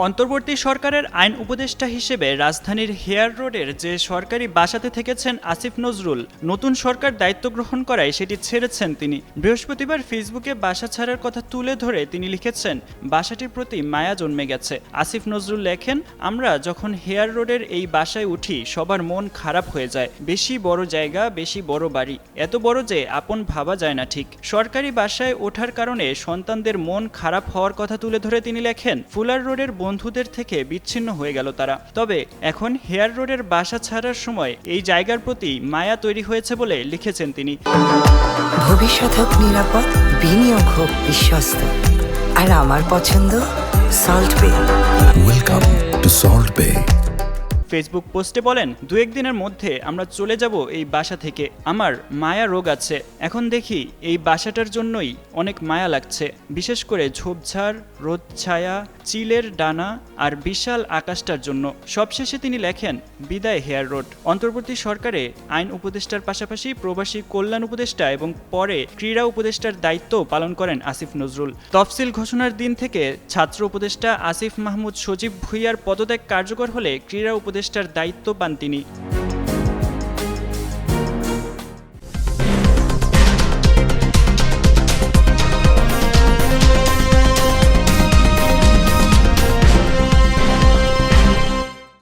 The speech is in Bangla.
অন্তর্বর্তী সরকারের আইন উপদেষ্টা হিসেবে রাজধানীর হেয়ার রোডের যে সরকারি বাসাতে থেকেছেন আসিফ নজরুল, নতুন সরকার দায়িত্ব গ্রহণ করায় সেটি ছেড়েছেন তিনি। বৃহস্পতিবার ফেসবুকে বাসা ছাড়ার কথা তুলে ধরে তিনি লিখেছেন, বাসাটির প্রতি মায়া জন্মে গেছে। আসিফ নজরুল লেখেন, আমরা যখন হেয়ার রোডের এই বাসায় উঠি সবার মন খারাপ হয়ে যায়। বেশি বড় জায়গা, বেশি বড় বাড়ি, এত বড় যে আপন ভাবা যায় না ঠিক। সরকারি বাসায় ওঠার কারণে সন্তানদের মন খারাপ হওয়ার কথা তুলে ধরে তিনি লেখেন, ফুলার রোডের বন্ধুদের থেকে বিচ্ছিন্ন হয়ে গেল তারা। তবে এখন হেয়ার রোডের বাসা ছাড়ার সময় এই জায়গার প্রতি মায়া তৈরি হয়েছে বলে লিখেছেন তিনি। ভবিষ্যৎ হোক নিরাপদ, বিনিয়োগ হোক বিশ্বস্ত, আর আমার পছন্দ সল্ট বে। ওয়েলকাম টু সল্ট বে। ফেসবুক পোস্টে বলেন, দু একদিনের মধ্যে আমরা চলে যাব এই বাসা থেকে। আমার মায়া রোগ আছে, এখন দেখি এই বাসাটার জন্যই অনেক মায়া লাগছে, বিশেষ করে ঝোপঝাড়, রোদ ছায়া, চিলের ডানা আর বিশাল আকাশটার জন্য। সবশেষে তিনি লেখেন, বিদায় হেয়ার রোড। অন্তর্বর্তী সরকারে আইন উপদেষ্টার পাশাপাশি প্রবাসী কল্যাণ উপদেষ্টা এবং পরে ক্রীড়া উপদেষ্টার দায়িত্ব পালন করেন আসিফ নজরুল। তফসিল ঘোষণার দিন থেকে ছাত্র উপদেষ্টা আসিফ মাহমুদ সজীব ভুঁইয়ার পদত্যাগ কার্যকর হলে ক্রীড়া উপদেষ্টার দায়িত্ব পান তিনি।